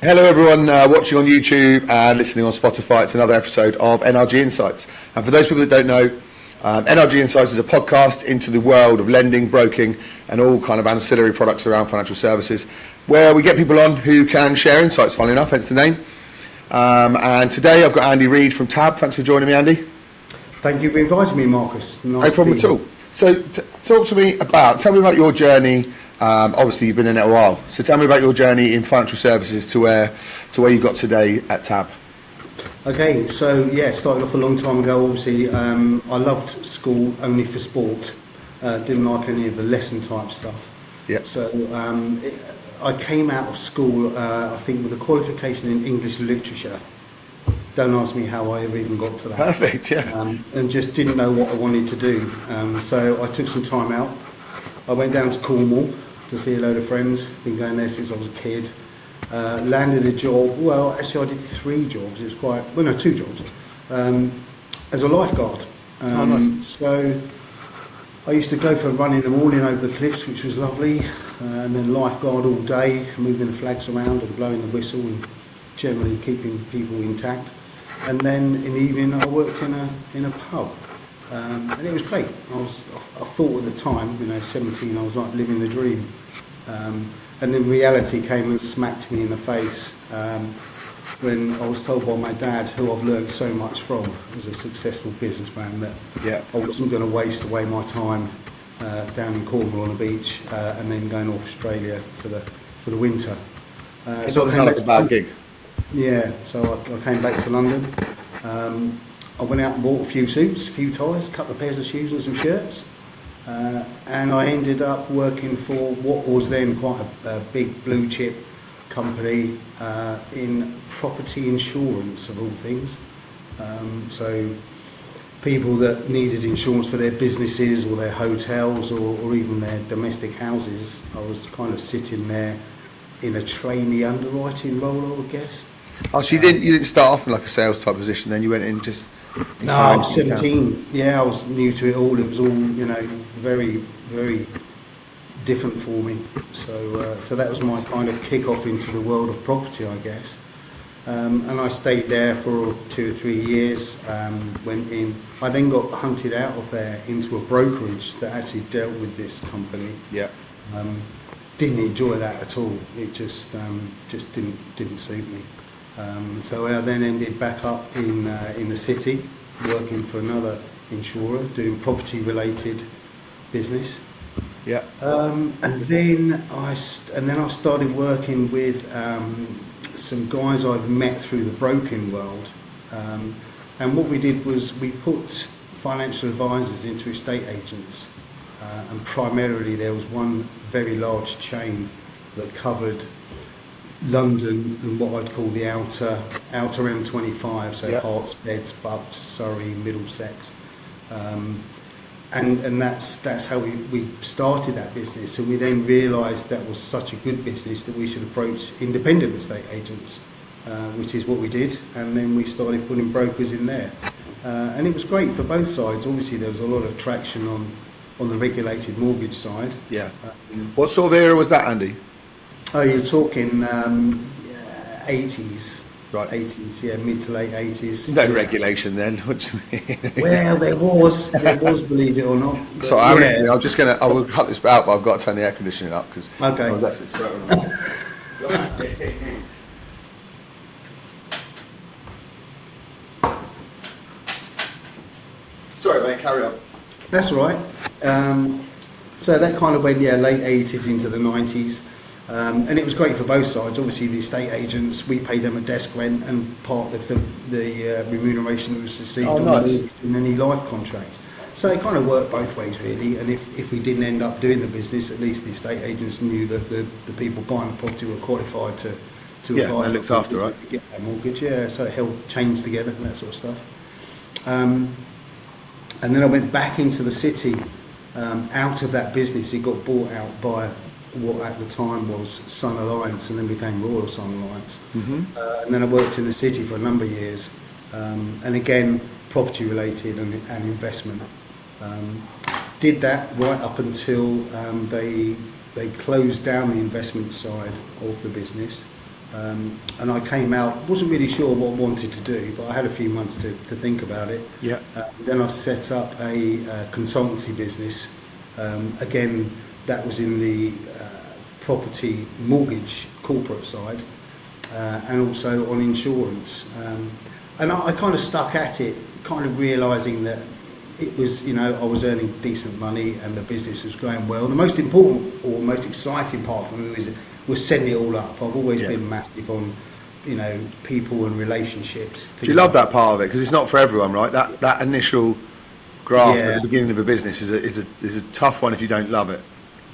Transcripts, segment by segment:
Hello everyone watching on YouTube and listening on Spotify. It's another episode of NRG Insights. And for those people that don't know, NRG Insights is a podcast into the world of lending, broking and all kind of ancillary products around financial services, where we get people on who can share insights, funnily enough, hence the name. And today I've got Andy Reid from TAB. Thanks for joining me, Andy. Thank you for inviting me, Marcus. No problem at all. So tell me about your journey. Obviously you've been in it a while, so tell me about your journey in financial services to where you got today at TAB. Okay, so yeah, started off a long time ago. Obviously, I loved school only for sport. Didn't like any of the lesson type stuff. Yeah. So I came out of school, I think, with a qualification in English literature. Don't ask me how I ever even got to that. Perfect, yeah. And just didn't know what I wanted to do. So I took some time out. I went down to Cornwall to see a load of friends. Been going there since I was a kid. Landed a job. Well, actually, I did 3 jobs. It was 2 jobs as a lifeguard. Nice. So I used to go for a run in the morning over the cliffs, which was lovely, and then lifeguard all day, moving the flags around and blowing the whistle and generally keeping people intact. And then in the evening, I worked in a pub. And it was great. I thought at the time, 17, I was like living the dream. And then reality came and smacked me in the face when I was told by my dad, who I've learned so much from, as a successful businessman, that I wasn't going to waste away my time down in Cornwall on the beach and then going off Australia for the winter. It doesn't sound like a bad gig. Yeah, so I came back to London. I went out and bought a few suits, a few ties, a couple of pairs of shoes and some shirts. And I ended up working for what was then quite a big blue chip company in property insurance, of all things. So people that needed insurance for their businesses or their hotels or even their domestic houses, I was kind of sitting there in a trainee underwriting role, I would guess. Oh, so you didn't start off in like a sales type position, then you went in just... No, I was 17. Yeah, I was new to it all. It was all, very, very different for me. So that was my kind of kick-off into the world of property, I guess. And I stayed there for 2 or 3 years. Went in. I then got hunted out of there into a brokerage that actually dealt with this company. Yeah. Didn't enjoy that at all. It just didn't suit me. So I then ended back up in the city, working for another insurer, doing property-related business. Yeah. And then I started working with some guys I'd met through the broking world. And what we did was we put financial advisors into estate agents. And primarily there was one very large chain that covered London and what I'd call the outer M25, so Herts, Beds, Bucks, Surrey, Middlesex, and that's how we started that business. And we then realised that was such a good business that we should approach independent estate agents, which is what we did. And then we started putting brokers in there, and it was great for both sides. Obviously, there was a lot of traction on the regulated mortgage side. Yeah. What sort of era was that, Andy? Oh, you're talking 80s. Right. 80s, yeah, mid to late 80s. No regulation then, what do you mean? Well, there was, believe it or not. So I will cut this out, but I've got to turn the air conditioning up because I left it straight on. Sorry mate, carry on. That's right. So that kind of went, late 80s into the 90s. And it was great for both sides. Obviously, the estate agents, we paid them a desk rent, and part of the remuneration was received in any life contract. So it kind of worked both ways, really. And if we didn't end up doing the business, at least the estate agents knew that the people buying the property were qualified to advise. They looked after, right? To get their mortgage, so it held chains together and that sort of stuff. And then I went back into the city. Out of that business, it got bought out by what at the time was Sun Alliance, and then became Royal Sun Alliance. Mm-hmm. And then I worked in the city for a number of years, and again property related and investment. Did that right up until they closed down the investment side of the business, And I came out, wasn't really sure what I wanted to do, but I had a few months to think about it. Yeah. Then I set up a consultancy business. Again, that was in the property mortgage corporate side, and also on insurance. And I kind of stuck at it, kind of realising that it was, I was earning decent money and the business was going well. The most important or most exciting part for me was setting it all up. I've always been massive on, people and relationships. Do you love that part of it? Because it's not for everyone, right? That initial graft at the beginning of a business is a tough one if you don't love it.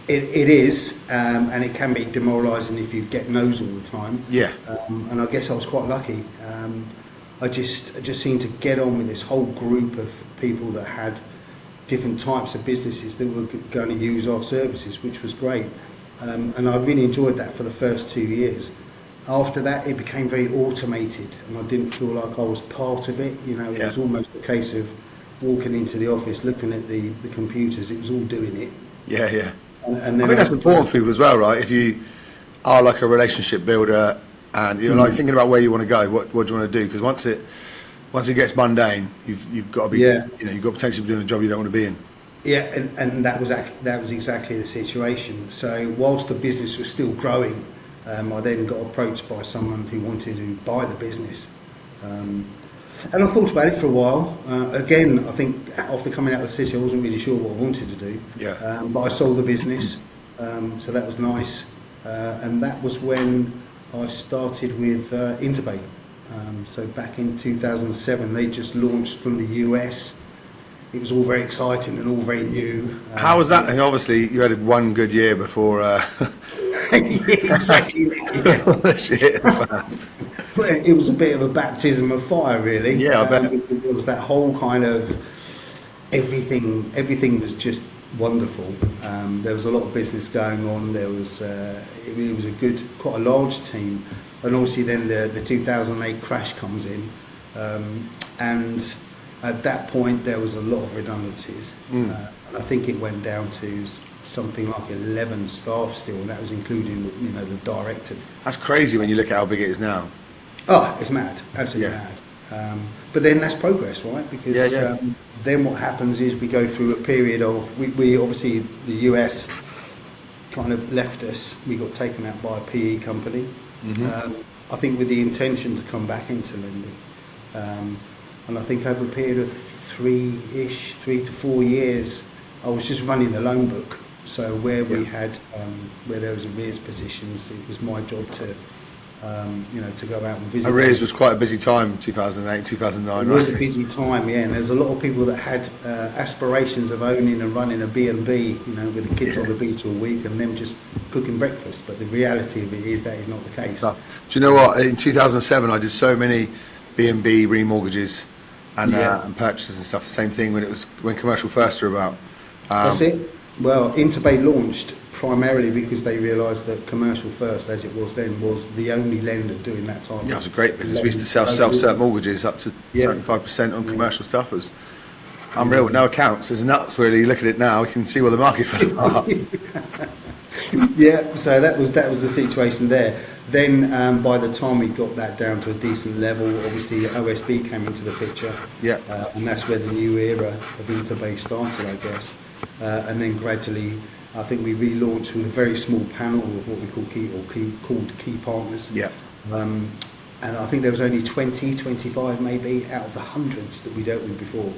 It is, and it can be demoralising if you get no's all the time. Yeah. And I guess I was quite lucky. I just seemed to get on with this whole group of people that had different types of businesses that were going to use our services, which was great. And I really enjoyed that for the first 2 years. After that, it became very automated, and I didn't feel like I was part of it. It was almost a case of walking into the office, looking at the computers. It was all doing it. Yeah, yeah. And then I think that's important for people as well, right? If you are like a relationship builder and you're like thinking about where you want to go, what do you want to do? Because once it gets mundane, you've got to be, you've got potentially doing a job you don't want to be in. Yeah, and that was exactly the situation. So whilst the business was still growing, I then got approached by someone who wanted to buy the business. And I thought about it for a while. Again, I think after coming out of the city, I wasn't really sure what I wanted to do. Yeah. But I sold the business, so that was nice. And that was when I started with Interbay. So back in 2007, they just launched from the US. It was all very exciting and all very new. How was that? And obviously, you had one good year before. Exactly. It was a bit of a baptism of fire, really. Yeah, I bet. It was that whole kind of everything was just wonderful. There was a lot of business going on. There was it was quite a large team, and obviously then the 2008 crash comes in, and at that point there was a lot of redundancies, and I think it went down to something like 11 staff still, and that was including the directors. That's crazy when you look at how big it is now. Oh, it's mad, absolutely mad. But then that's progress, right? Because then what happens is we go through a period of we obviously the US kind of left us. We got taken out by a PE company. I think with the intention to come back into lending, and I think over a period of 3 to 4 years, I was just running the loan book. So where we had where there was arrears positions, it was my job to to go out and visit. Arrears was quite a busy time, 2008, 2009, right? It was a busy time, yeah. And there's a lot of people that had aspirations of owning and running a B&B, with the kids on the beach all week and them just cooking breakfast. But the reality of it is that is not the case. Do you know what? In 2007, I did so many B&B remortgages and purchases and stuff. The same thing when commercial first were about. That's it. Well, Interbay launched primarily because they realised that commercial first, as it was then, was the only lender doing that type. Yeah, it was a great business. We used to sell self-cert mortgages up to 75% on commercial stuff. It was unreal. With no accounts. It's nuts, really. You look at it now, you can see where the market fell apart. Yeah, so that was the situation there. Then by the time we got that down to a decent level, obviously OSB came into the picture. Yeah. And that's where the new era of Interbay started, I guess. And then gradually, I think we relaunched with a very small panel of what we called key partners. Yeah. And I think there was only 20, 25 maybe out of the hundreds that we dealt with before.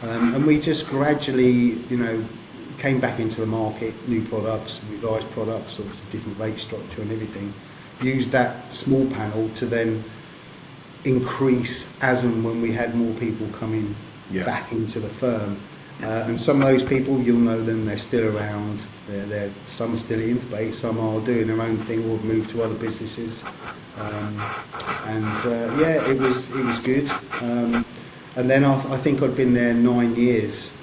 And we just gradually, came back into the market, new products, revised products, obviously different rate structure and everything. Used that small panel to then increase as and when we had more people coming back into the firm. And some of those people, you'll know them, they're still around. Some are still in Interbay, some are doing their own thing or have moved to other businesses. It was good. And then I think I'd been there 9 years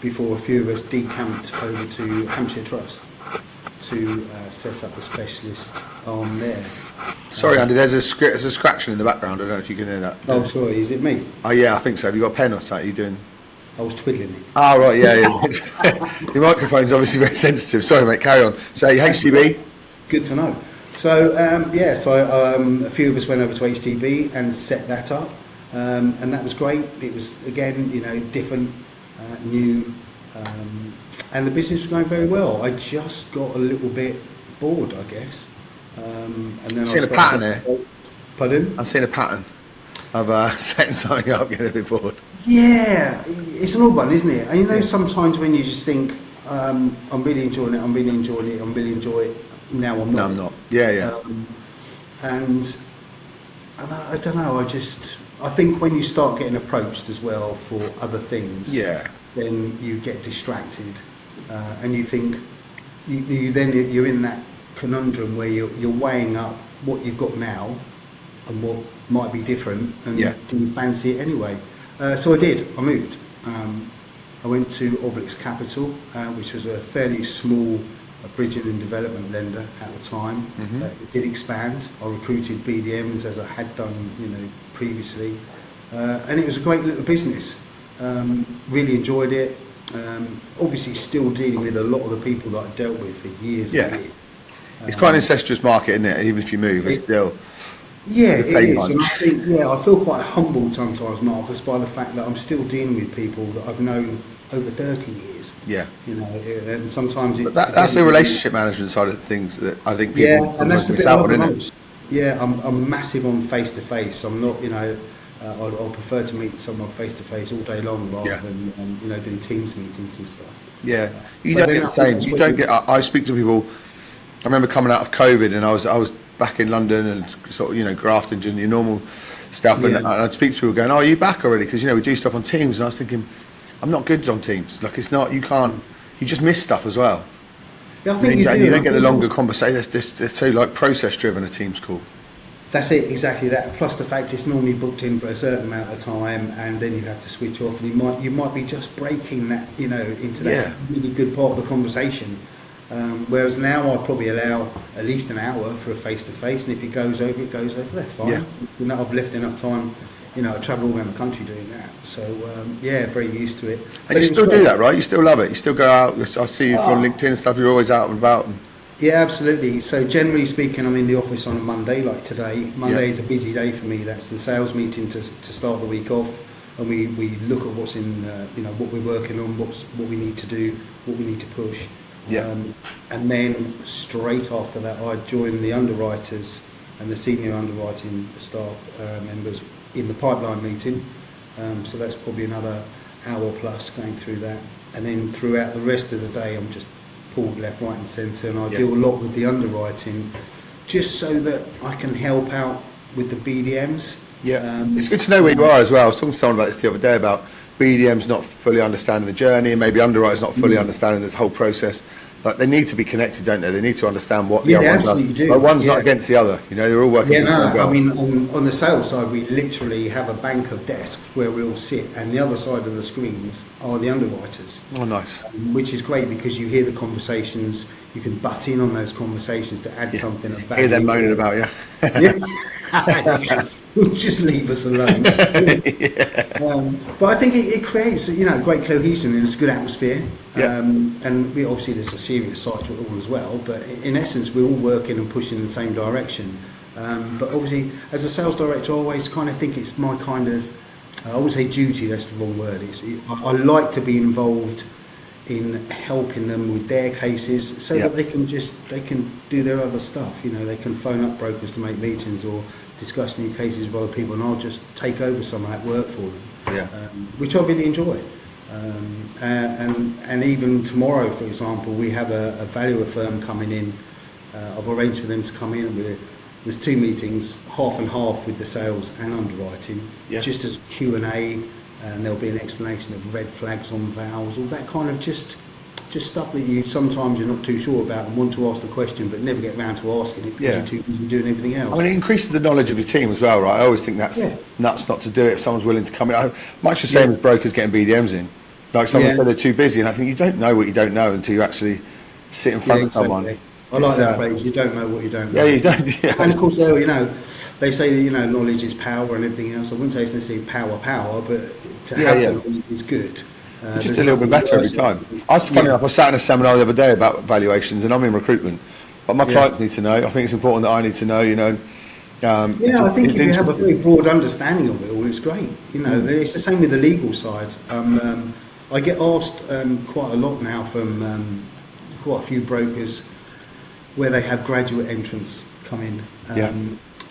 before a few of us decamped over to Hampshire Trust to set up a specialist arm there. Sorry, Andy, there's a scratching in the background. I don't know if you can hear that. Oh, sorry, is it me? Oh, yeah, I think so. Have you got a pen or something? Are you doing? I was twiddling it. Oh, right, yeah. Your microphone's obviously very sensitive. Sorry, mate, carry on. So, HTB? Good to know. A few of us went over to HTB and set that up, and that was great. It was again, different, new, and the business was going very well. I just got a little bit bored, I guess. And then I've seen a pattern here. Pardon? I've seen a pattern of setting something up, getting a bit bored. Yeah, it's an odd one, isn't it? And sometimes when you just think, I'm really enjoying it, I really enjoy it. Now I'm not. No, I'm not. Yeah. And I don't know. I think when you start getting approached as well for other things, then you get distracted, and you think you're in that conundrum where you're weighing up what you've got now and what might be different, and do you fancy it anyway? So I did. I moved. I went to Obelix Capital, which was a fairly small bridging and development lender at the time. Mm-hmm. It did expand. I recruited BDMs as I had done, previously, and it was a great little business. Really enjoyed it. Obviously, still dealing with a lot of the people that I dealt with for years. Yeah, and years. It's quite an incestuous market, isn't it? Even if you move, it's still. Yeah, it is. And I think, I feel quite humbled sometimes, Marcus, by the fact that I'm still dealing with people that I've known over 30 years. Yeah. And sometimes that's the relationship management side of things that I think people and that's the miss bit out I on, love the isn't most. Yeah, I'm massive on face to face. I'm not, I'll prefer to meet someone face to face all day long rather than doing Teams meetings and stuff. Yeah, you don't get the same. You don't get. I speak to people. I remember coming out of COVID, and I was back in London and sort of grafting, doing your normal stuff, and I'd speak to people going, "Oh, are you back already?" Because we do stuff on Teams, and I was thinking, I'm not good on Teams. Like it's not. You can't. You just miss stuff as well. Yeah, I think you don't get the longer conversation. They're so process driven. A Teams call. That's it, exactly that. Plus the fact it's normally booked in for a certain amount of time, and then you have to switch off, and you might be just breaking that, into that really good part of the conversation. Whereas now I'd probably allow at least an hour for a face-to-face, and if it goes over, it goes over. That's fine. Yeah. I've left enough time. I travel all around the country doing that. So very used to it. And you still do that, right? You still love it. You still go out. I see you on LinkedIn and stuff. You're always out and about. Yeah, absolutely. So generally speaking, I'm in the office on a Monday, like today. Monday is a busy day for me. That's the sales meeting to start the week off, and we look at what's in, what we're working on, what we need to do, what we need to push. Yeah. And then straight after that, I join the underwriters and the senior underwriting staff members in the pipeline meeting. So that's probably another hour plus going through that, and then throughout the rest of the day, I'm just pulled left, right and centre, and I deal a lot with the underwriting just so that I can help out with the BDMs. It's good to know where you are as well. I was talking to someone about this the other day about BDMs not fully understanding the journey, and maybe underwriters not fully understanding the whole process. Like they need to be connected, don't they? They need to understand what the other one does. Do. Like one's not against the other. They're all working. I mean, on the sales side, we literally have a bank of desks where we all sit, and the other side of the screens are the underwriters. Oh, nice. Which is great because you hear the conversations. You can butt in on those conversations to add something of value. Hear them moaning about you. Just leave us alone. But I think it creates, great cohesion and it's a good atmosphere. And we obviously there's a serious side to it all as well. But in essence, we're all working and pushing in the same direction. But obviously, as a sales director, I always kind of think it's my kind of, I always say duty. That's the wrong word. I like to be involved in helping them with their cases so that they can do their other stuff. They can phone up brokers to make meetings or discuss new cases with other people, and I'll just take over some of that work for them, which I really enjoy. And even tomorrow, for example, we have a valuer firm coming in. I've arranged for them to come in. There's 2 meetings, half and half with the sales and underwriting, just as Q&A, and there'll be an explanation of red flags on vows, all that kind of just stuff that you sometimes you're not too sure about and want to ask the question but never get around to asking it because you're too busy doing everything else. I mean, it increases the knowledge of your team as well, right? I always think that's nuts not to do it if someone's willing to come in. Much the same as brokers getting BDMs in. Like someone said they're too busy, and I think you don't know what you don't know until you actually sit in front of someone. I like that phrase, you don't know what you don't know. Yeah, you don't. Yeah. And of course, they say that, knowledge is power and everything else. I wouldn't say it's necessarily power, but to have the knowledge is good. Just a little bit better every time. Funny enough, I sat in a seminar the other day about valuations, and I'm in recruitment. But my clients need to know. I think it's important that I need to know, I think it's if you have a interesting. very broad understanding of it all, it's great. It's the same with the legal side. I get asked quite a lot now from quite a few brokers where they have graduate entrants come in.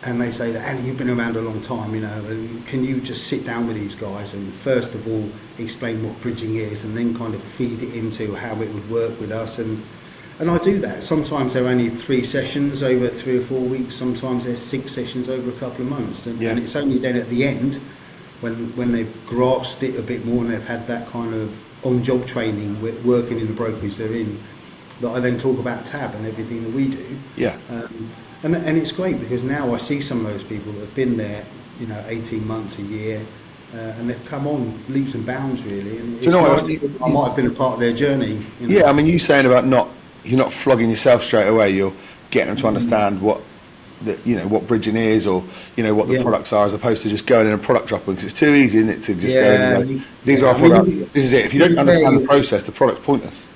And they say that, Andy, you've been around a long time, can you just sit down with these guys and first of all explain what bridging is and then kind of feed it into how it would work with us. And I do that. Sometimes they're only 3 sessions over 3 or 4 weeks. Sometimes there's 6 sessions over a couple of months. And it's only then at the end when they've grasped it a bit more and they've had that kind of on-job training working in the brokerage they're in, that I then talk about TAB and everything that we do. And it's great because now I see some of those people that have been there, 18 months, a year, and they've come on leaps and bounds really. And Do you know what? I might have been a part of their journey. Yeah, I mean, you saying about you're not flogging yourself straight away. You're getting them to understand what what bridging is, or what the products are, as opposed to just going in and product dropping, because it's too easy, isn't it, to just go in and go, these are our products. This is it. If you don't understand the process, the product's pointless.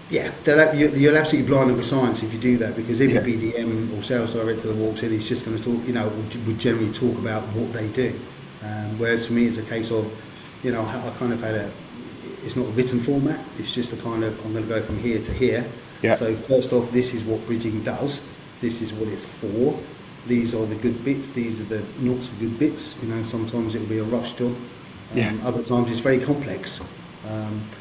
Yeah, you're absolutely blind with science if you do that, because every BDM or sales director that walks in is just going to talk, would generally talk about what they do. Whereas for me, it's a case of, I kind of had it's not a written format, it's just a kind of, I'm going to go from here to here. So first off, this is what bridging does, this is what it's for, these are the good bits, these are the not so good bits. Sometimes it'll be a rush job, other times it's very complex.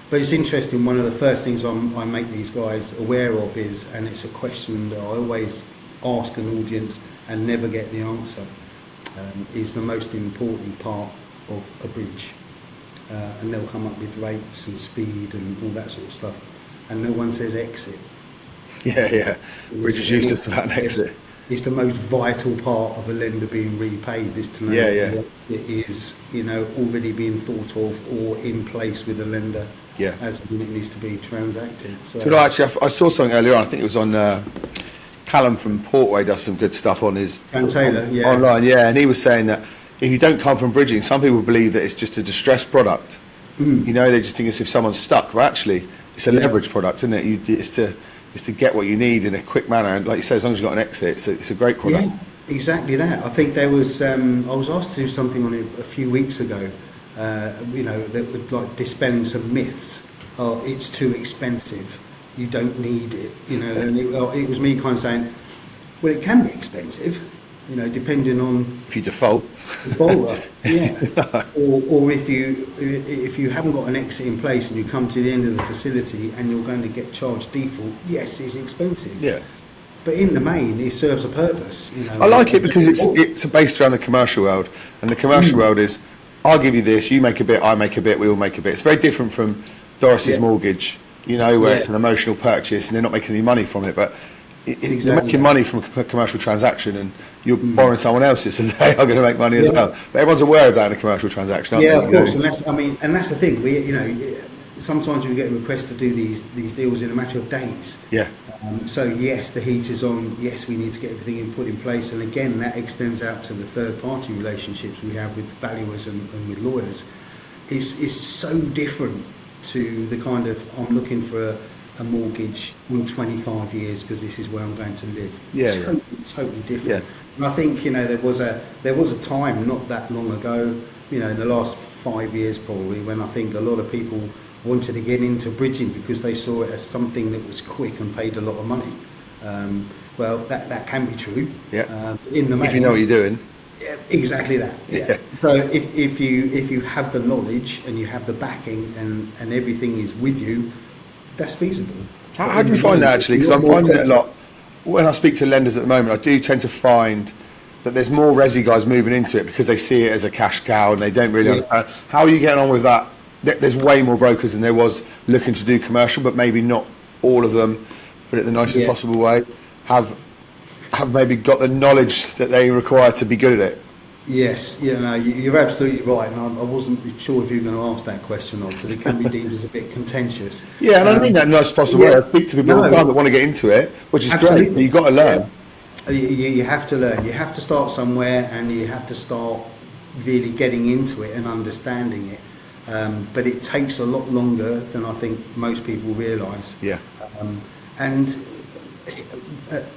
But it's interesting, one of the first things I make these guys aware of is, and it's a question that I always ask an audience and never get the answer, is the most important part of a bridge. And they'll come up with rates and speed and all that sort of stuff, and no one says exit. Bridge is used just about an exit. It's the most vital part of a lender being repaid, is to know that it is, already being thought of or in place with the lender as when it needs to be transacted. So, actually, I saw something earlier on. I think it was on Callum from Portway does some good stuff on his online. And he was saying that if you don't come from bridging, some people believe that it's just a distressed product. They just think it's if someone's stuck, but actually it's a leverage product, isn't it? It's to get what you need in a quick manner, and like you say, as long as you've got an exit, it's a great product. Yeah, exactly that. I think there was, I was asked to do something on it a few weeks ago, that would like dispelling some myths. Oh, it's too expensive, you don't need it, and it was me kind of saying, well, it can be expensive, depending on if you default the borrower, or if you haven't got an exit in place and you come to the end of the facility and you're going to get charged default, yes, it's expensive. But in the main, it serves a purpose. I like it because it's based around the commercial world, and the commercial world is, I'll give you this, you make a bit, I make a bit, we all make a bit. It's very different from Doris's mortgage, where it's an emotional purchase and they're not making any money from it, but you're making money from a commercial transaction, and you're borrowing someone else's, so they are going to make money as well. But everyone's aware of that in a commercial transaction, aren't they? Of course, and that's the thing. We, sometimes we get requests to do these deals in a matter of days. So yes, the heat is on. Yes, we need to get everything put in place, and again, that extends out to the third-party relationships we have with valuers and with lawyers. It's so different to the kind of, I'm looking for a mortgage in 25 years because this is where I'm going to live. Totally different. And I think there was a time not that long ago, in the last 5 years probably, when I think a lot of people wanted to get into bridging because they saw it as something that was quick and paid a lot of money. Well, that can be true. In the main, if you know what you're doing. Exactly that. So if you have the knowledge and you have the backing and everything is with you, that's feasible. How do you find that, actually? Because I'm finding it a lot when I speak to lenders at the moment. I do tend to find that there's more resi guys moving into it because they see it as a cash cow and they don't really understand. How are you getting on with that? There's way more brokers than there was looking to do commercial, but maybe not all of them, put it the nicest possible way, have maybe got the knowledge that they require to be good at it. Yes, you're absolutely right, and I wasn't sure if you were going to ask that question, because it can be deemed as a bit contentious. And I mean that in the nicest possible way. I speak to people all the time that want to get into it, which is great, but you've got to learn. You have to learn. You have to start somewhere, and you have to start really getting into it and understanding it. But it takes a lot longer than I think most people realise. And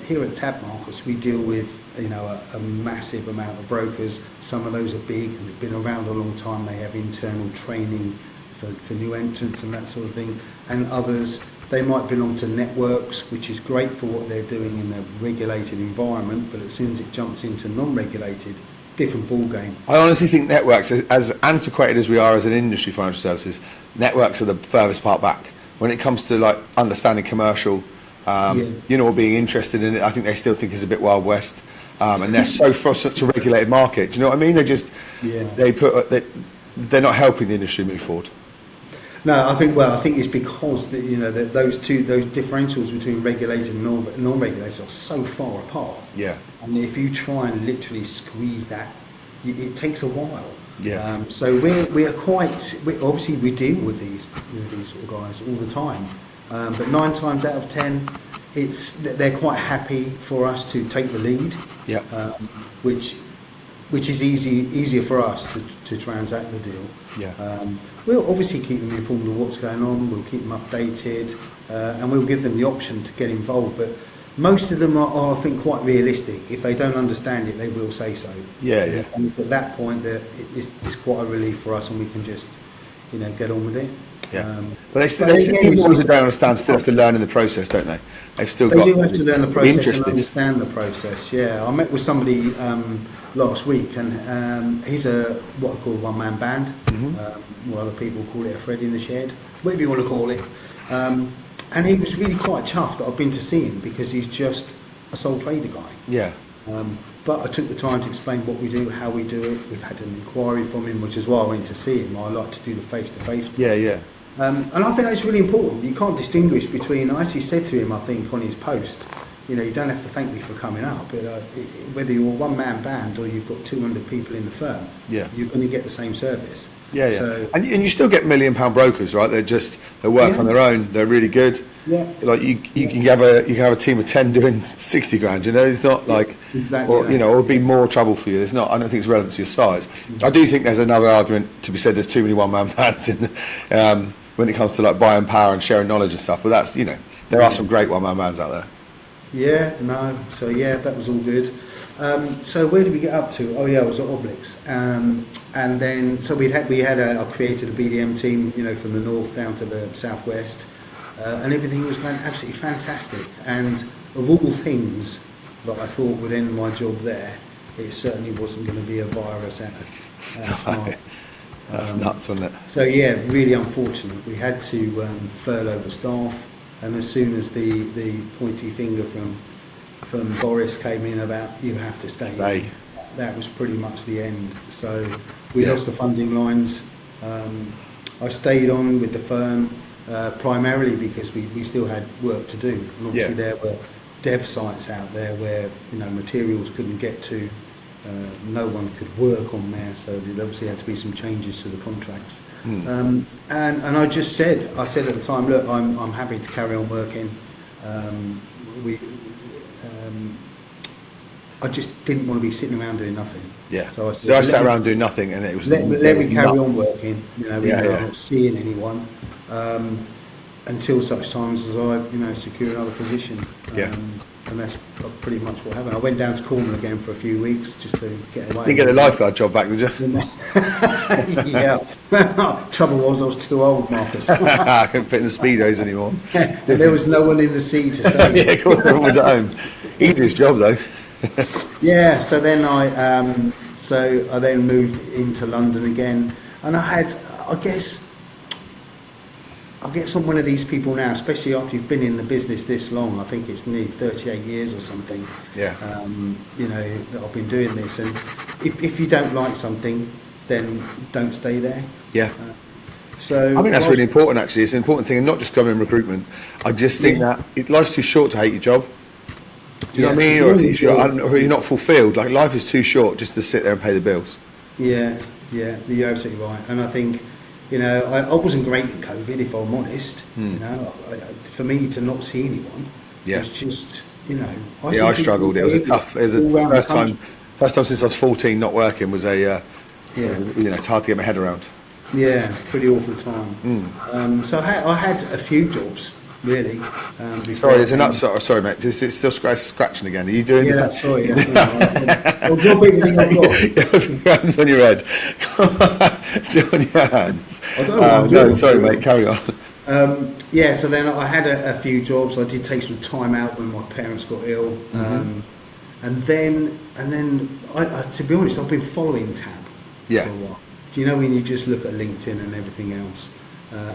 here at Tab Markets, we deal with a massive amount of brokers. Some of those are big and they've been around a long time. They have internal training for new entrants and that sort of thing. And others, they might belong to networks, which is great for what they're doing in a regulated environment, but as soon as it jumps into non-regulated, different ball game. I honestly think networks, as antiquated as we are as an industry, financial services, networks are the furthest part back when it comes to like understanding commercial, or being interested in it. I think they still think it's a bit Wild West, and they're so for such a regulated market. Do you know what I mean? They're not helping the industry move forward. No, I think it's because those differentials between regulated and non-regulated are so far apart. Yeah. And if you try and literally squeeze that, it takes a while. Yeah. So we obviously we deal with these sort of guys all the time, but 9 times out of 10, they're quite happy for us to take the lead. Yeah. Which is easier for us to transact the deal. Yeah. We'll obviously keep them informed of what's going on, we'll keep them updated, and we'll give them the option to get involved. But most of them are, I think, quite realistic. If they don't understand it, they will say so. Yeah, yeah. And at that point, it's quite a relief for us, and we can just, get on with it. Yeah, but they still people who don't understand still have to learn in the process, don't they? They do have to learn the process and understand the process. Yeah, I met with somebody last week, and he's what I call a one-man band. What other people call it, a Fred in the shed, whatever you want to call it. And he was really quite chuffed that I've been to see him because he's just a sole trader guy. Yeah. But I took the time to explain what we do, how we do it. We've had an inquiry from him, which is why I went to see him. I like to do the face-to-face. Yeah, yeah. And I think that's really important. You can't distinguish between. I actually said to him, I think, on his post, you don't have to thank me for coming up. But whether you're a one-man band or you've got 200 people in the firm, you're going to get the same service. Yeah, yeah. So, and you still get £1 million brokers, right? They work on their own. They're really good. Yeah. Like you can have a team of 10 doing 60 grand. It's not like, exactly, or it'll be more trouble for you. There's not. I don't think it's relevant to your size. I do think there's another argument to be said. There's too many one-man bands when it comes to like buying power and sharing knowledge and stuff. But that's there are some great one-man bands out there. Yeah. No. So that was all good. So where did we get up to? Oh yeah, I was at Oblix, and then so I created a BDM team, from the north down to the southwest, and everything was going absolutely fantastic. And of all things that I thought would end my job there, it certainly wasn't going to be a virus out of That's nuts, wasn't it? So really unfortunate. We had to furlough the staff, and as soon as the pointy finger from Boris came in about you have to stay. That was pretty much the end. So we lost the funding lines. I stayed on with the firm primarily because we still had work to do, and obviously there were dev sites out there where materials couldn't get to. No one could work on there, so there obviously had to be some changes to the contracts. And I just said at the time, look, I'm happy to carry on working. I just didn't want to be sitting around doing nothing. Yeah. So I sat around doing nothing, and it was let me carry on working. I'm not seeing anyone until such times as I secure another position. And that's pretty much what happened. I went down to Cornwall again for a few weeks just to get away. You didn't get the lifeguard job back, did you? Yeah. Trouble was I was too old, Marcus. I couldn't fit in the speedos anymore. There was no one in the sea to save. Yeah, of course, everyone was at home. Easiest job though. Yeah. So then I then moved into London again, and I guess I'm one of these people now, especially after you've been in the business this long. I think it's nearly 38 years or something. Yeah. That I've been doing this, and if you don't like something, then don't stay there. Yeah. So I think that's really important. Actually, it's an important thing, and not just coming in recruitment. I just think that life's too short to hate your job. Do you know what I mean? Or you're not fulfilled. Like life is too short just to sit there and pay the bills. Yeah. You're absolutely right, and I think. I wasn't great in COVID, if I'm honest. For me to not see anyone was just, I struggled. It was the first time since I was 14 not working was it's hard to get my head around. Yeah, pretty awful time. So I had a few jobs, really. Sorry, there's a nut. Sorry, mate. It's still scratching again. Are you doing Yeah, that? that's sorry. I'll drop everything I've got. Your hands on your head. Still on your hands. I don't know what I'm doing. No, sorry, mate. Carry on. Yeah, so then I had a few jobs. I did take some time out when my parents got ill, and then I, to be honest, I've been following Tab for a while. Do you know when you just look at LinkedIn and everything else?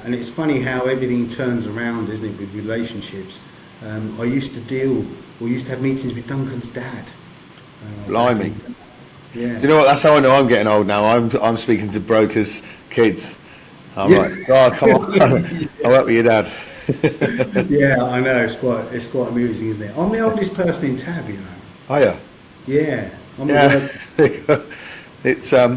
And it's funny how everything turns around, isn't it, with relationships? I used to have meetings with Duncan's dad. Blimey. Yeah. Do you know what? That's how I know I'm getting old now. I'm speaking to brokers' kids. I'm like, oh, come on, I'll work with your dad. Yeah, I know. It's quite amusing, isn't it? I'm the oldest person in Tab, you know. Oh yeah. Yeah. It's I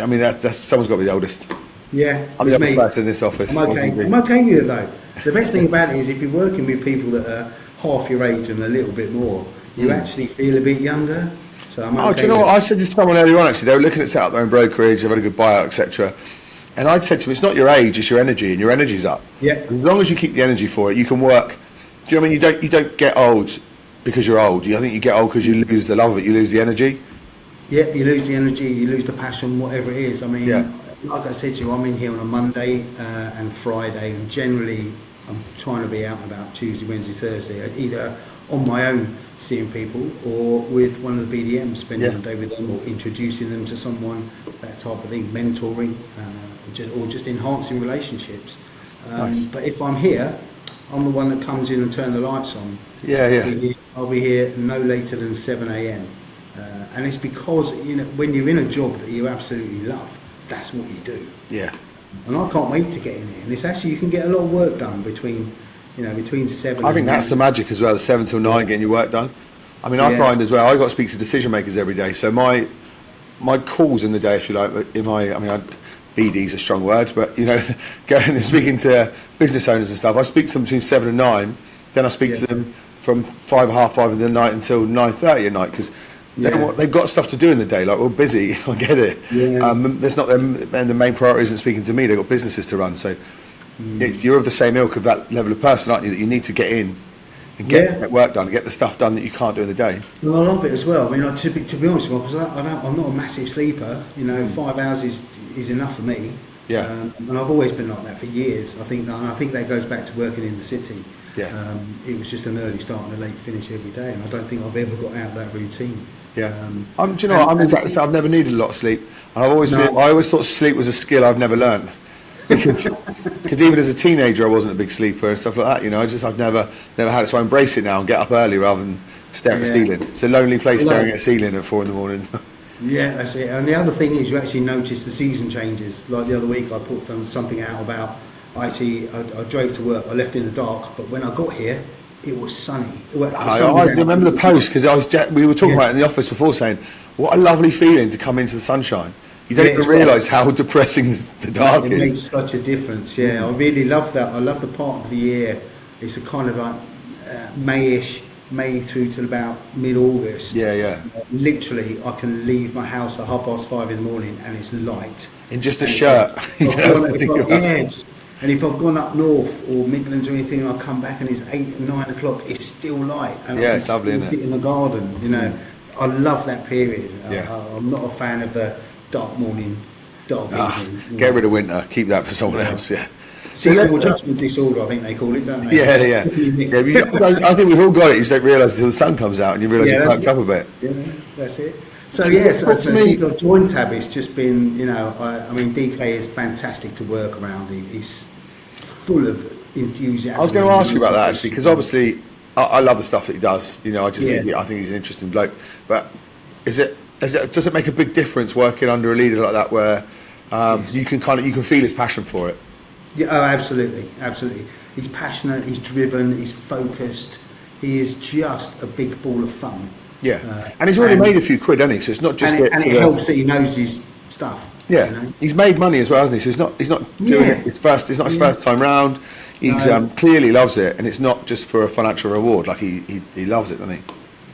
mean that's someone's got to be the oldest. Yeah. I'm the oldest person in this office. I'm okay. I'm okay with it though. The best thing about it is if you're working with people that are half your age and a little bit more, you actually feel a bit younger. So I'm okay. Do you know what I said to someone earlier on? Actually, they were looking at setting up their own brokerage. They've had a good buyout, etc. And I said to them, it's not your age, it's your energy, and your energy's up. Yeah. As long as you keep the energy for it, you can work. Do you know what I mean? You don't get old because you're old. I think you get old because you lose the love of it, you lose the energy. Yeah, you lose the energy, you lose the passion, whatever it is. I mean, like I said to you, I'm in here on a Monday and Friday, and generally I'm trying to be out and about Tuesday, Wednesday, Thursday, either on my own seeing people or with one of the BDMs, spending the day with them or introducing them to someone, that type of thing, mentoring, or just enhancing relationships. Nice. But if I'm here, I'm the one that comes in and turns the lights on. Yeah. I'll be here no later than 7 a.m. And it's because, you know, when you're in a job that you absolutely love, that's what you do. Yeah. And I can't wait to get in here. And it's actually, you can get a lot of work done between 7 I think that's the magic as well, the 7 till 9 getting your work done. I mean, I find as well, I got to speak to decision makers every day. So my calls in the day, if you like, BD's a strong word, but, you know, going and speaking to business owners and stuff, I speak to them between 7 and 9, then I speak to them from 5, half 5 in the night until 9:30 at night, because they've got stuff to do in the day, like we're busy, I get it. That's not them, and the main priority isn't speaking to me, they've got businesses to run, so you're of the same ilk of that level of person, aren't you, that you need to get in and get work done, get the stuff done that you can't do in the day. Well, I love it as well. I mean, to be honest with you, because I'm not a massive sleeper, you know, 5 hours is enough for me. And I've always been like that for years. I think that goes back to working in the city. It was just an early start and a late finish every day, and I don't think I've ever got out of that routine. Do you know what? I'm exactly so. I've never needed a lot of sleep, and I always thought sleep was a skill I've never learned. Because even as a teenager, I wasn't a big sleeper and stuff like that. You know, I've never had it. So I embrace it now and get up early rather than stare at the ceiling. It's a lonely place staring at a ceiling at 4 a.m. Yeah, that's it. And the other thing is, you actually notice the season changes. Like the other week, I put something out about. I drove to work. I left in the dark, but when I got here, it was sunny. I remember the post because we were talking about it in the office before, saying what a lovely feeling to come into the sunshine. You don't even realise how depressing the dark is. It makes such a difference. I really love that. I love the part of the year. It's a kind of like May through to about mid-August. Literally, I can leave my house at 5:30 in the morning and it's light. In just a shirt. And if I've gone up north or Midlands or anything, I come back and it's 8 and 9 o'clock. It's still light. And it's lovely, isn't it? Sit in the garden. You know, I love that period. I'm not a fan of the dark morning, dark evening. Get rid of winter. Keep that for someone else. Seasonal adjustment disorder, I think they call it, don't they? I think we've all got it. You just don't realise until the sun comes out and you realise you're packed up a bit. Yeah, that's it. So since I've joined Tab, it's just been, you know, I mean, DK is fantastic to work around. He's full of enthusiasm. I was going to ask you about that actually, because obviously I love the stuff that he does. You know, I think he's an interesting bloke. But does it make a big difference working under a leader like that, where you can feel his passion for it? Yeah, oh, absolutely. He's passionate. He's driven. He's focused. He is just a big ball of fun. And he's already made a few quid, hasn't he? So it's not just it helps that he knows his stuff. You know? He's made money as well, hasn't he? So he's not doing it. It's not his first time round. He's clearly loves it, and it's not just for a financial reward. Like he loves it, doesn't he?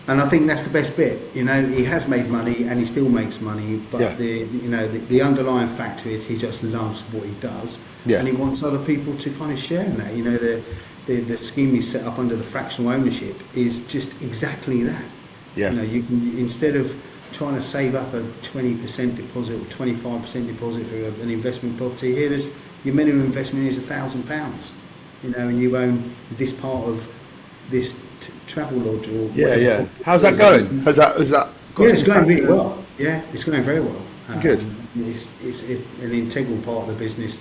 And I think that's the best bit. You know, he has made money and he still makes money, but the underlying factor is he just loves what he does, and he wants other people to kind of share in that. You know, the scheme is set up under the fractional ownership is just exactly that. Yeah. You know, you can, instead of trying to save up a 20% deposit or 25% deposit for an investment property, here is your minimum investment is £1,000. You know, and you own this part of this travel lodge or Yeah. How's that going? Has that got it's going really well. Yeah, it's going very well. Good. It's an integral part of the business,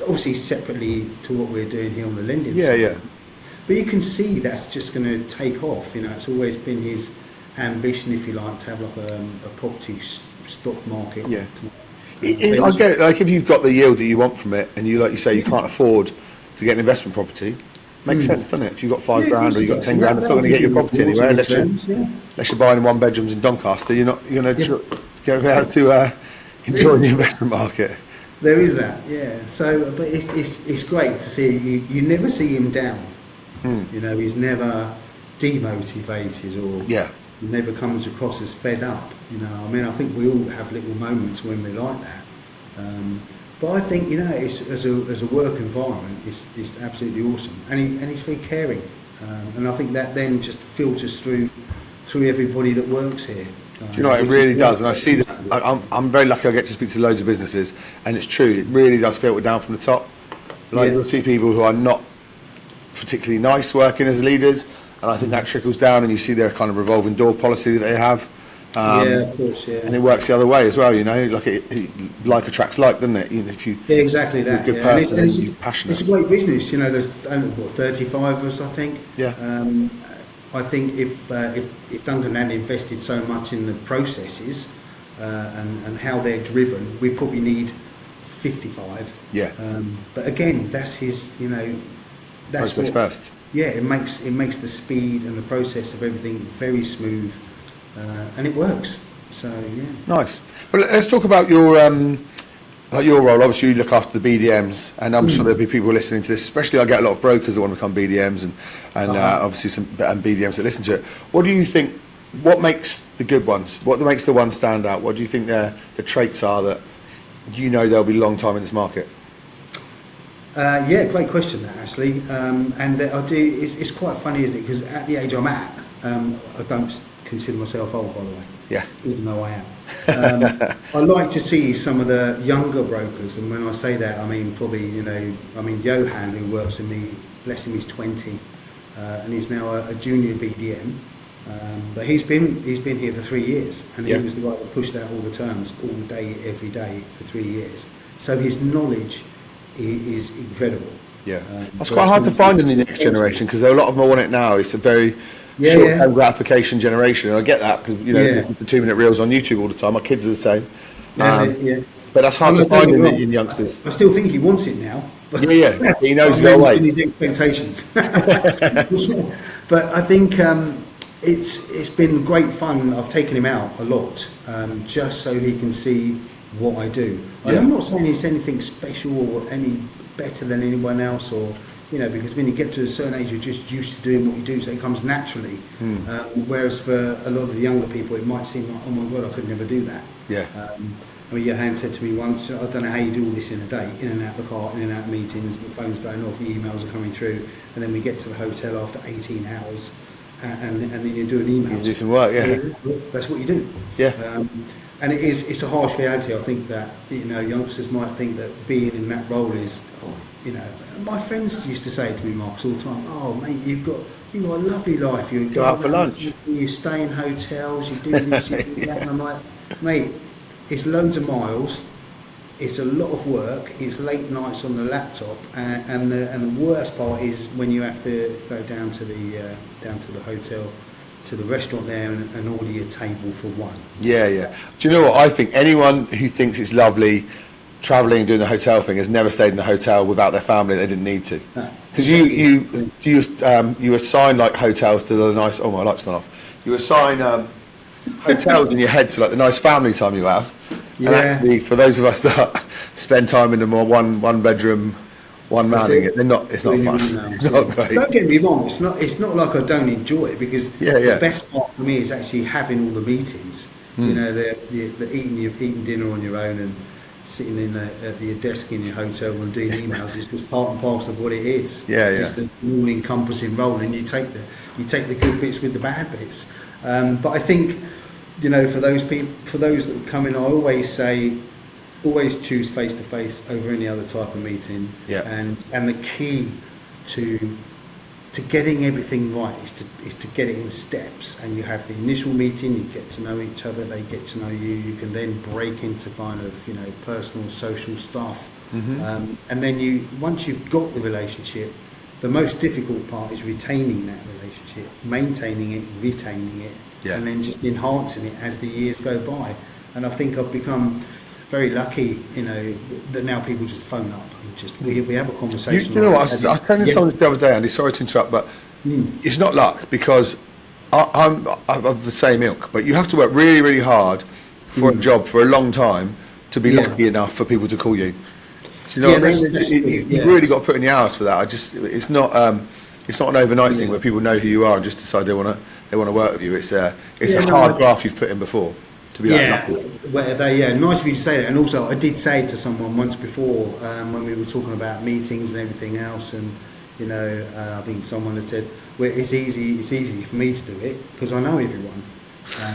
obviously separately to what we're doing here on the lending Yeah, side. yeah. But you can see that's just going to take off. You know, it's always been his ambition, if you like, to have like a property stock market. Yeah. I get it. Like if you've got the yield that you want from it, and you, like you say, you can't afford to get an investment property, makes sense, doesn't it? If you've got £5,000 or you've got 10 grand, it's not going to get your property anywhere unless you're buying in one bedrooms in Doncaster. You're going to get out to enjoy the investment market. There is that, yeah. So, but it's great to see. You never see him down. You know, he's never demotivated or he never comes across as fed up. You know, I mean, I think we all have little moments when we're like that. But I think, you know, it's, as a work environment, it's absolutely awesome, and he's very caring, and I think that then just filters through everybody that works here. Do you know what, it really does, and I see that. I'm very lucky I get to speak to loads of businesses, and it's true, it really does filter down from the top. Like you'll see people who are not particularly nice working as leaders, and I think that trickles down, and you see their kind of revolving door policy that they have. Of course, yeah. And it works the other way as well, you know, like like attracts like, doesn't it? You know, if exactly you're that. a good person and you're passionate. It's a great business, you know. There's 35 of us, I think. Yeah. I think if Duncan hadn't invested so much in the processes and how they're driven, we probably need 55. Yeah. But again, that's his, you know, that's process first. Yeah, it makes the speed and the process of everything very smooth. And it works. So yeah. Nice. Well, let's talk about your role. Obviously, you look after the BDMs, and I'm sure there'll be people listening to this. Especially, I get a lot of brokers that want to become BDMs, and obviously some BDMs that listen to it. What do you think? What makes the good ones? What makes the ones stand out? What do you think the traits are that you know they'll be a long time in this market? Yeah, great question, that actually. And I do. It's quite funny, isn't it? Because at the age I'm at, I don't consider myself old, by the way. Yeah. Even though I am. I like to see some of the younger brokers, and when I say that, I mean probably, you know, Johan, who works with me, bless him, he's 20, and he's now a junior BDM. But he's been here for 3 years, and he was the guy that pushed out all the terms all day, every day for 3 years. So his knowledge is incredible. Yeah, that's quite hard to find in the next generation, because a lot of them want it now. It's a very short-term gratification generation, and I get that, because, you know, listen to 2-minute reels on YouTube all the time. My kids are the same. But that's hard to find in youngsters. I still think he wants it now. But he knows to go away. His expectations. But I think it's been great fun. I've taken him out a lot, just so he can see what I do. And I'm not saying it's anything special or any better than anyone else, or, you know, because when you get to a certain age, you're just used to doing what you do, so it comes naturally. Whereas for a lot of the younger people, it might seem like, oh my God, I could never do that. I mean, Johan said to me once, I don't know how you do all this in a day, in and out of the car, in and out of meetings, the phone's going off, the emails are coming through, and then we get to the hotel after 18 hours, and then you do an email. You do some work, That's what you do. And it's a harsh reality. I think that, you know, youngsters might think that being in that role is, you know, my friends used to say to me, Marcus, all the time, oh mate, you've got a lovely life. You go out for lunch. You stay in hotels. You do this, you do that. And I'm like, mate, it's loads of miles. It's a lot of work. It's late nights on the laptop, and the worst part is when you have to go down to the hotel, to the restaurant there, and order your table for one. Do you know what I think? Anyone who thinks it's lovely travelling and doing the hotel thing has never stayed in a hotel without their family. They didn't need to, because you assign like hotels to the nice. Oh, my light's gone off. You assign hotels in your head to like the nice family time you have. And actually, for those of us that spend time in a more one bedroom, one man, it's not fun. It's not great. Don't get me wrong. It's not like I don't enjoy it, because the best part for me is actually having all the meetings. You know, the eating dinner on your own, sitting at your desk in your hotel room doing emails. It's just part and parcel of what it is. Yeah, it's just an all-encompassing role, and you take the good bits with the bad bits. But I think, you know, for those that come in, I always say, always choose face-to-face over any other type of meeting. Yeah. And the key to getting everything right is to get it in steps. And you have the initial meeting, you get to know each other, they get to know you. You can then break into kind of, you know, personal, social stuff. And then once you've got the relationship, the most difficult part is retaining that relationship, maintaining it, retaining it, and then just enhancing it as the years go by. And I think I've become very lucky, you know, that now people just phone up and just we have a conversation. You know what? I was telling someone the other day, Andy. Sorry to interrupt, but it's not luck, because I'm of the same ilk. But you have to work really, really hard for a job for a long time to be lucky enough for people to call you. Do you know what I mean? You've really got to put in the hours for that. It's not an overnight thing where people know who you are and just decide they want to work with you. It's a hard graft you've put in before to be that lucky. Nice of you to say that. And also, I did say to someone once before when we were talking about meetings and everything else, and you know, I think someone had said, "Well, it's easy for me to do it because I know everyone."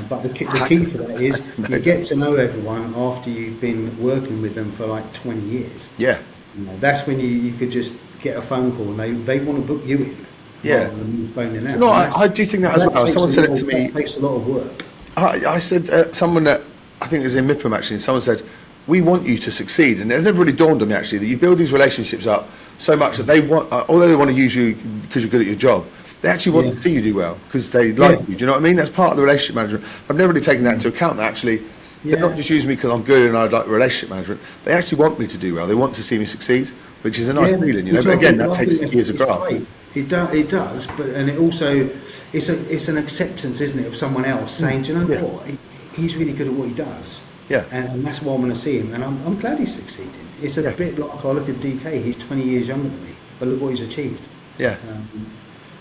But the key to that is you get to know everyone after you've been working with them for like 20 years. Yeah. You know, that's when you could just get a phone call and they want to book you in. Yeah. Rather than phoning out. You know, I do think that as well. Someone said it to me. It takes a lot of work. I said someone that I think is in Mipham actually, and someone said, "We want you to succeed," and it never really dawned on me actually that you build these relationships up so much that they want, although they want to use you because you're good at your job, they actually want to see you do well because they like you. Do you know what I mean? That's part of the relationship management. I've never really taken that into account. That actually, they're not just using me because I'm good and I like the relationship management. They actually want me to do well. They want to see me succeed, which is a nice feeling, you know. But again, that takes years of graft. It does, and it also it's an acceptance, isn't it, of someone else saying, "Do you know what? He's really good at what he does." Yeah. And that's why I want to see him, and I'm glad he's succeeding. It's a bit like I look at DK. He's 20 years younger than me, but look what he's achieved. Yeah.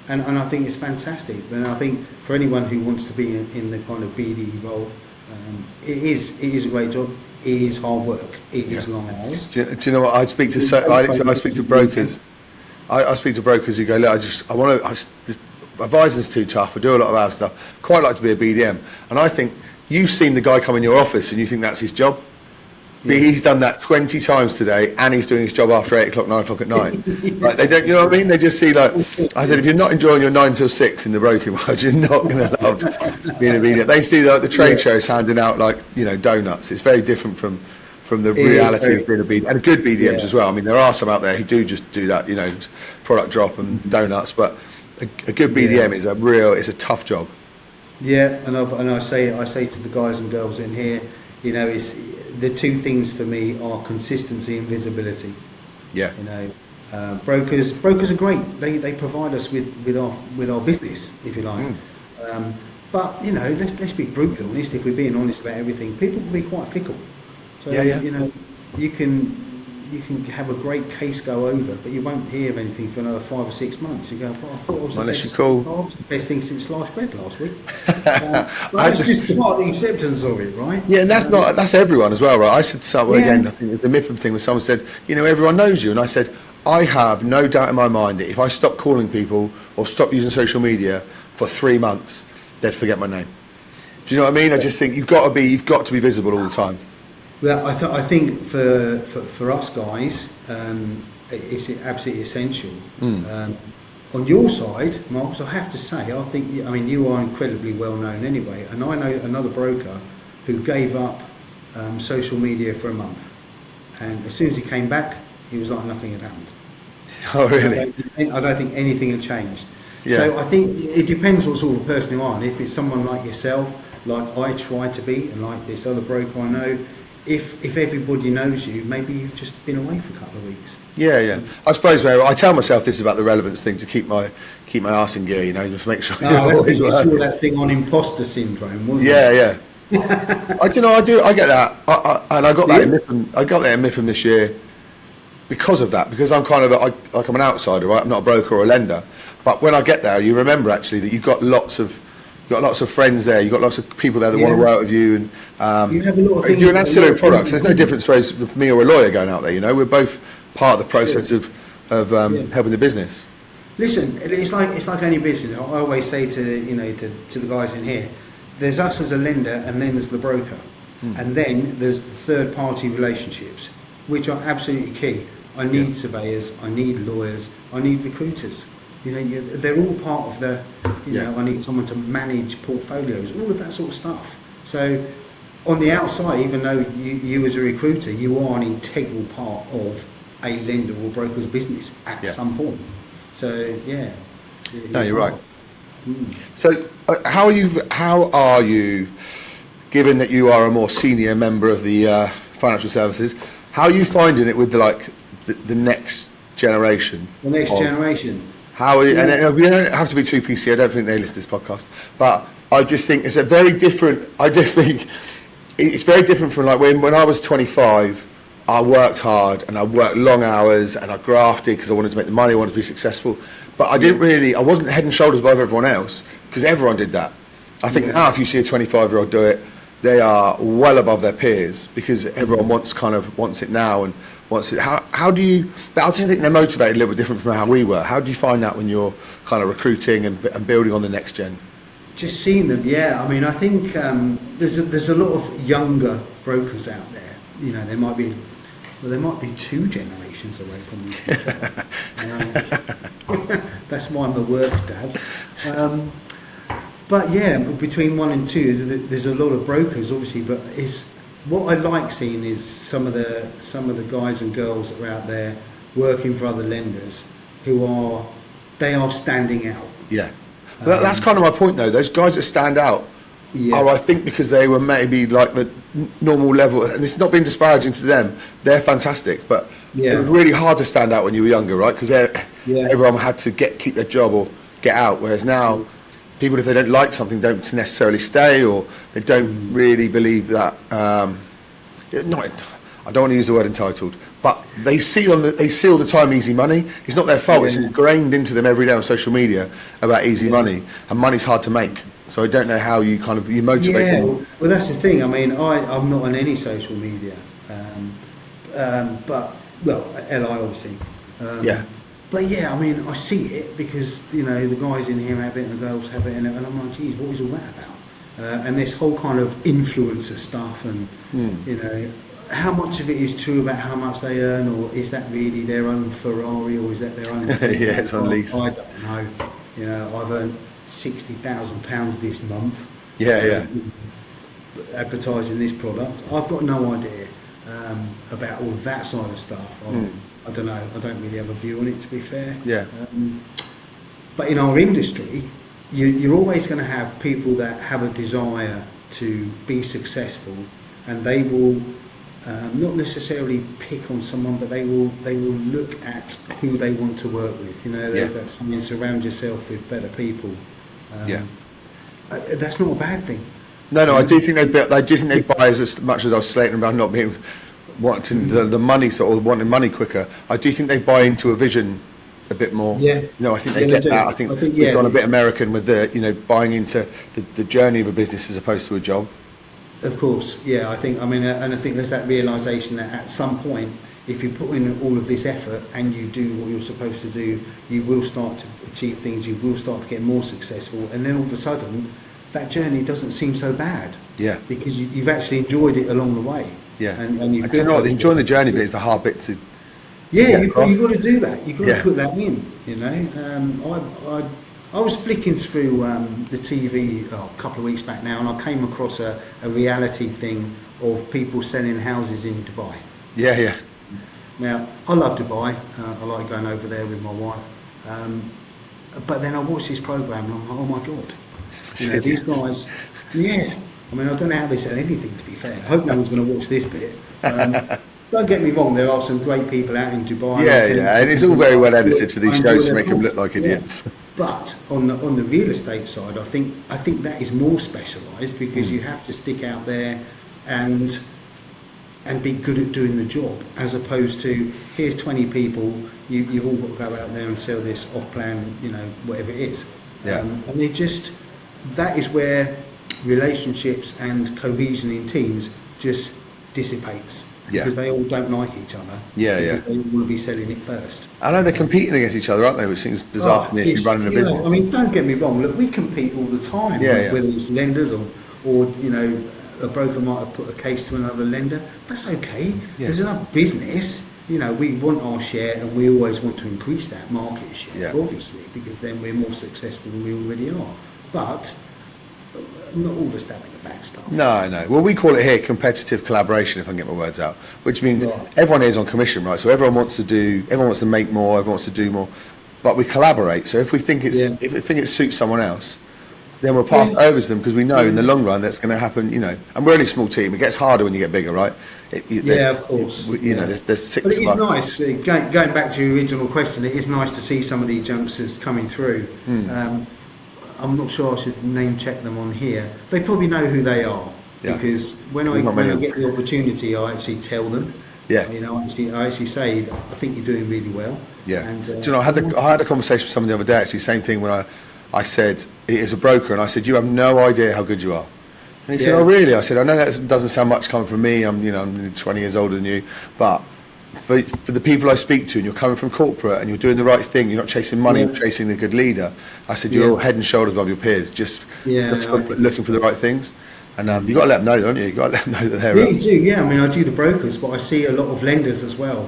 And I think it's fantastic. And I think for anyone who wants to be in the kind of BD role, it is a great job. It is hard work. It is long hours. Do you know what? I speak to brokers. I speak to brokers who go, "Look, advising's too tough. I do a lot of our stuff. Quite like to be a BDM." And I think you've seen the guy come in your office and you think that's his job. He's done that 20 times today, and he's doing his job after 8 o'clock, 9 o'clock at night. Like, they don't, you know what I mean? They just see, like, I said, if you're not enjoying your 9 till 6 in the broking world, you're not going to love being a BDM. They see the trade shows handing out, like, you know, donuts. It's very different from the reality of being a BDM, and good BDMs as well. I mean, there are some out there who do just do that, you know, product drop and donuts, but a good BDM is it's a tough job. Yeah, and I say to the guys and girls in here, you know, it's the two things for me are consistency and visibility. Yeah. You know, brokers are great. They provide us with our business, if you like. But you know, let's be brutally honest. If we're being honest about everything, people can be quite fickle. So you know, you can have a great case go over, but you won't hear anything for another 5 or 6 months. You go, "Well, I thought I was the best thing since sliced bread last week." That's just part of the acceptance of it, right? Yeah, and that's everyone as well, right? I said to someone again, I think it was the Mipham thing, where someone said, "You know, everyone knows you," and I said, "I have no doubt in my mind that if I stop calling people or stop using social media for 3 months, they'd forget my name." Do you know what I mean? I just think you've got to be visible all the time. Well, I think for us guys, it's absolutely essential. On your side, Marcus, I have to say, I mean, you are incredibly well known anyway, and I know another broker who gave up social media for a month, and as soon as he came back, he was like nothing had happened. Oh, really? I don't think anything had changed. Yeah. So I think it depends what sort of person you are, and if it's someone like yourself, like I try to be, and like this other broker I know, if everybody knows you, maybe you've just been away for a couple of weeks. Yeah. I suppose I tell myself this is about the relevance thing, to keep my arse in gear, you know, just make sure you're always working. You saw that thing on imposter syndrome, wasn't it? Yeah. I get that, and I got that in Mipham. I got that in Mipham this year because of that. Because I'm kind of I'm an outsider, right? I'm not a broker or a lender, but when I get there, you remember actually that you've got lots of You've got lots of friends there. You've got lots of people there that want Yeah. to work with you. And You have a lot of things. you're an a lot ancillary of products. things There's no difference between me or a lawyer going out there. You know, we're both part of the process of Yeah. helping the business. Listen, it's like any business. I always say to the guys in here, there's us as a lender, and then there's the broker, and then there's the third party relationships, which are absolutely key. I need surveyors, I need lawyers, I need recruiters. You know, they're all part of the. You know, I need someone to manage portfolios, all of that sort of stuff. So, on the outside, even though you as a recruiter, you are an integral part of a lender or broker's business at some point. So yeah. No, you're right. So how are you, given that you are a more senior member of the financial services, how are you finding it with the next generation? The next generation. How are you, and we don't have to be too PC. I don't think they listen to this podcast, but I just think it's a very different. I just think it's very different from like when I was 25. I worked hard and I worked long hours and I grafted because I wanted to make the money, I wanted to be successful. But I wasn't head and shoulders above everyone else because everyone did that. I think now if you see a 25-year-old do it, they are well above their peers because everyone wants it now and wants it. How do you, I just think they're motivated a little bit different from how we were. How do you find that when you're kind of recruiting and building on the next gen? Just seeing them, yeah. I mean, I think there's a lot of younger brokers out there. You know, there might be 2 generations away from me. That's why I'm the work dad. But yeah, between 1 and 2, there's a lot of brokers, obviously. But what I like seeing is some of the guys and girls that are out there working for other lenders who are standing out. Yeah, that's kind of my point though. Those guys that stand out. Yeah. I think because they were maybe like the normal level, and it's not being disparaging to them. They're fantastic, but it was really hard to stand out when you were younger, right? Because everyone had to keep their job or get out. Whereas now, people, if they don't like something, don't necessarily stay, or they don't really believe that. I don't want to use the word entitled, but they see all the time easy money. It's not their fault. It's ingrained into them every day on social media about easy money, and money's hard to make. So I don't know how you motivate them. Well, that's the thing. I mean, I'm not on any social media, but LI obviously. But yeah, I mean, I see it because the guys in here have it and the girls have it, and I'm like, geez, what is all that about? And this whole kind of influencer stuff, and how much of it is true about how much they earn, or is that really their own Ferrari, or is that their own? Yeah, it's on lease. I don't know. I've earned £60,000 this month. Advertising this product. I've got no idea about all of that side of stuff. I don't know. I don't really have a view on it, to be fair. But in our industry, you're always going to have people that have a desire to be successful, and they will not necessarily pick on someone, but they will look at who they want to work with. There's that saying, surround yourself with better people. That's not a bad thing. No, I do think they buy as much as I was slating about not being wanting the money, sort of wanting money quicker. I do think they buy into a vision a bit more. I think they get that. I think we've gone a bit American with the buying into the journey of a business as opposed to a job. Of course, yeah. I think there's that realisation that at some point, if you put in all of this effort and you do what you're supposed to do, you will start to achieve things. You will start to get more successful, and then all of a sudden, that journey doesn't seem so bad. Yeah. Because you've actually enjoyed it along the way. Yeah. And you've enjoying the journey bit is the hard bit to. You've got to do that. You've got to put that in. I was flicking through the TV a couple of weeks back now, and I came across a reality thing of people selling houses in Dubai. Yeah. Now, I love Dubai. I like going over there with my wife. But then I watched this programme and I'm like, oh my God. These guys, I mean, I don't know how they sell anything, to be fair. I hope no one's going to watch this bit. Don't get me wrong, there are some great people out in Dubai. And it's all very well edited for these shows to make them look like idiots. But on the real estate side, I think that is more specialised because you have to stick out there and be good at doing the job, as opposed to here's 20 people, you've all got to go out there and sell this off plan, whatever it is. And that is where relationships and cohesion in teams just dissipates. Yeah. Because they all don't like each other. Yeah, yeah. They all want to be selling it first. I know they're competing against each other, aren't they? Which seems bizarre to me if you're running a business. I mean, don't get me wrong. Look, we compete all the time. Yeah. Whether it's lenders or a broker might have put a case to another lender. That's okay. Yeah. There's enough business. We want our share, and we always want to increase that market share, obviously, because then we're more successful than we already are. But not all the stab in the back stuff. No. Well, we call it here competitive collaboration, if I can get my words out, which means everyone here is on commission, right? So everyone wants to make more, everyone wants to do more, but we collaborate. So if we think if we think it suits someone else, then we'll pass it over to them because we know in the long run that's going to happen, And we're only a small team. It gets harder when you get bigger, right? Of course. There's six but it of us. Nice. Going back to your original question, it is nice to see some of these youngsters coming through. I'm not sure I should name check them on here. They probably know who they are because when I get the opportunity, I actually tell them. Yeah. I actually say, I think you're doing really well. Yeah. And, do you know, I had a conversation with someone the other day, actually, same thing when I said, as a broker, and I said, you have no idea how good you are. And he said, oh, really? I said, I know that doesn't sound much coming from me. I'm 20 years older than you. But for the people I speak to, and you're coming from corporate, and you're doing the right thing, you're not chasing money, you're chasing the good leader. I said, you're head and shoulders above your peers, just looking for the right things. And you've got to let them know, don't you? You've got to let them know that they're... Yeah, you do, yeah. I mean, I do the brokers, but I see a lot of lenders as well,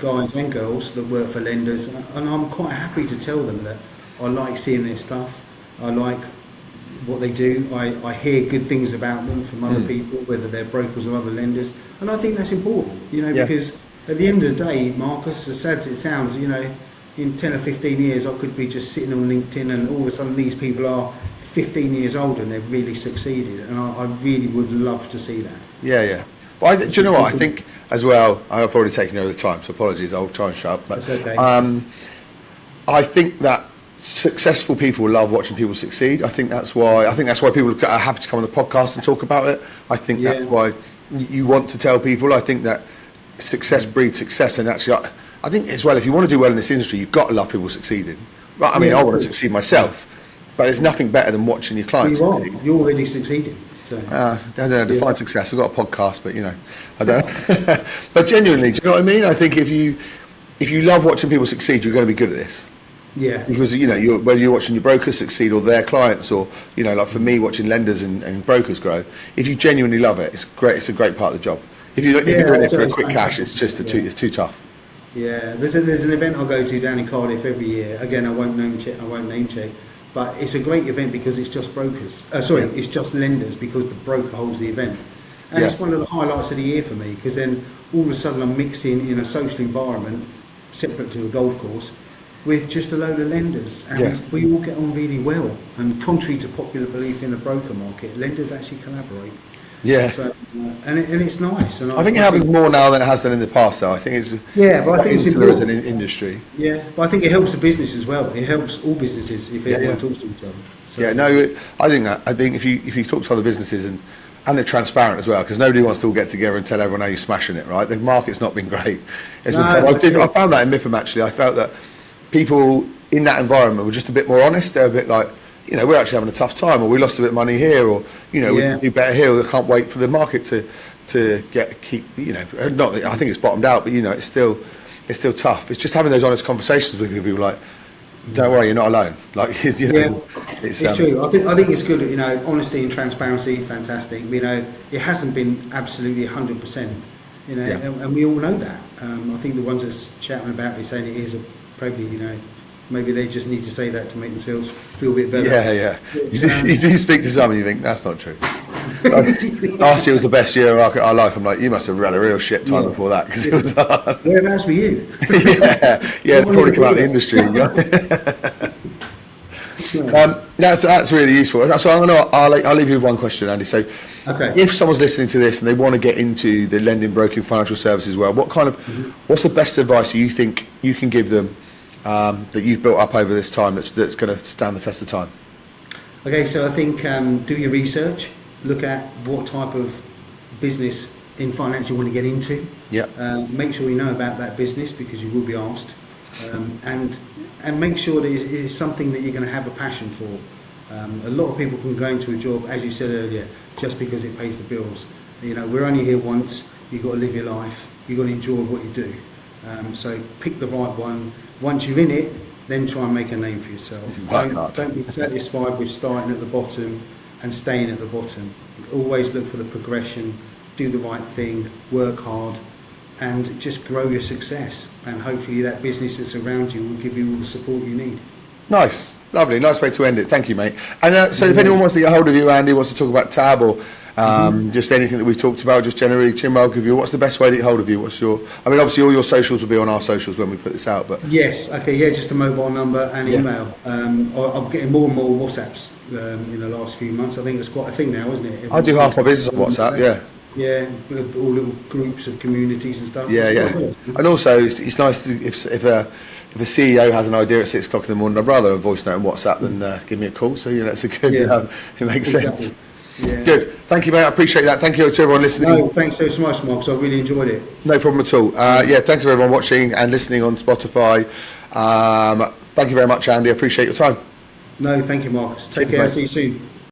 guys and girls that work for lenders. And I'm quite happy to tell them that I like seeing their stuff. I like what they do. I hear good things about them from other people, whether they're brokers or other lenders. And I think that's important, because at the end of the day, Marcus, as sad as it sounds, in 10 or 15 years, I could be just sitting on LinkedIn and all of a sudden these people are 15 years older and they've really succeeded. And I really would love to see that. Yeah. Well, do you know what? I think as well, I've already taken over the time, so apologies, I'll try and shut up. But that's okay. I think that successful people love watching people succeed. I think that's why people are happy to come on the podcast and talk about it. I think that's why you want to tell people. I think that success breeds success, and actually I think as well, if you want to do well in this industry, you've got to love people succeeding. Right? I mean, I want to succeed myself, but there's nothing better than watching your clients succeed. You're already succeeding. So. I don't know, define success. I've got a podcast, but I don't. But genuinely, do you know what I mean? I think if you love watching people succeed, you're going to be good at this. Yeah. Because whether you're watching your brokers succeed or their clients, or like for me, watching lenders and brokers grow, if you genuinely love it, it's great. It's a great part of the job. If you're in it for a quick cash, it's just it's too tough. Yeah, there's an event I go to down in Cardiff every year. Again, I won't name check, but it's a great event because it's just brokers. It's just lenders because the broker holds the event, and it's one of the highlights of the year for me because then all of a sudden I'm mixing in a social environment separate to a golf course with just a load of lenders, and we all get on really well. And contrary to popular belief in the broker market, lenders actually collaborate. Yeah. So, and it's nice. And I think it happens more now than it has done in the past, though. I think it's but I think it's as an industry. Yeah, but I think it helps the business as well. It helps all businesses if everyone talks to each other. So. I think if you talk to other businesses and they're transparent as well, because nobody wants to all get together and tell everyone how you're smashing it, right? The market's not been great. I found that in MIPIM actually. I felt that people in that environment were just a bit more honest. They're a bit like, we're actually having a tough time, or we lost a bit of money here, or we can do better here, or they can't wait for the market to keep. Not that I think it's bottomed out, but it's still tough. It's just having those honest conversations with people, like, don't worry, you're not alone. Like, it's true. I think it's good. Honesty and transparency, fantastic. It hasn't been absolutely 100%. And we all know that. I think the ones that's shouting about it saying it is probably maybe they just need to say that to make themselves feel a bit better. Yeah. You do speak to some and you think that's not true. Last year was the best year of our life. I'm like, you must have had a real shit time before that because it was hard. Whereabouts were you? They probably come out of the industry. That's really useful. So I'll leave you with one question, Andy. So, if someone's listening to this and they want to get into the lending, broking, financial services world, what's the best advice you think you can give them that you've built up over this time that's going to stand the test of time? Okay, so I think do your research. Look at what type of business in finance you want to get into. Make sure you know about that business because you will be asked, and make sure that it's something that you're going to have a passion for. A lot of people can go into a job, as you said earlier, just because it pays the bills. You know, we're only here once. You've got to live your life. You've got to enjoy what you do. So pick the right one. Once you're in it, then try and make a name for yourself. Don't be satisfied with starting at the bottom and staying at the bottom. Always look for the progression, do the right thing, work hard, and just grow your success. And hopefully that business that's around you will give you all the support you need. Nice, lovely, nice way to end it. Thank you, mate. And so if anyone wants to get hold of you, Andy, wants to talk about Tab or just anything that we've talked about, just generally, Tim, I'll give you, what's the best way to get hold of you? Obviously all your socials will be on our socials when we put this out, but... Yes, okay, yeah, just a mobile number and email. I'm getting more and more WhatsApps in the last few months. I think it's quite a thing now, isn't it? I do half my business on WhatsApp, yeah. Yeah, all little groups of communities and stuff. Yeah. And also, it's nice to, if a CEO has an idea at 6 o'clock in the morning, I'd rather a voice note on WhatsApp than give me a call. So it's a good. It makes sense. Yeah. Good. Thank you, mate. I appreciate that. Thank you to everyone listening. No, thanks so much, Mark. I really enjoyed it. No problem at all. Thanks to everyone watching and listening on Spotify. Thank you very much, Andy. I appreciate your time. No, thank you, Mark. Take care. See you soon.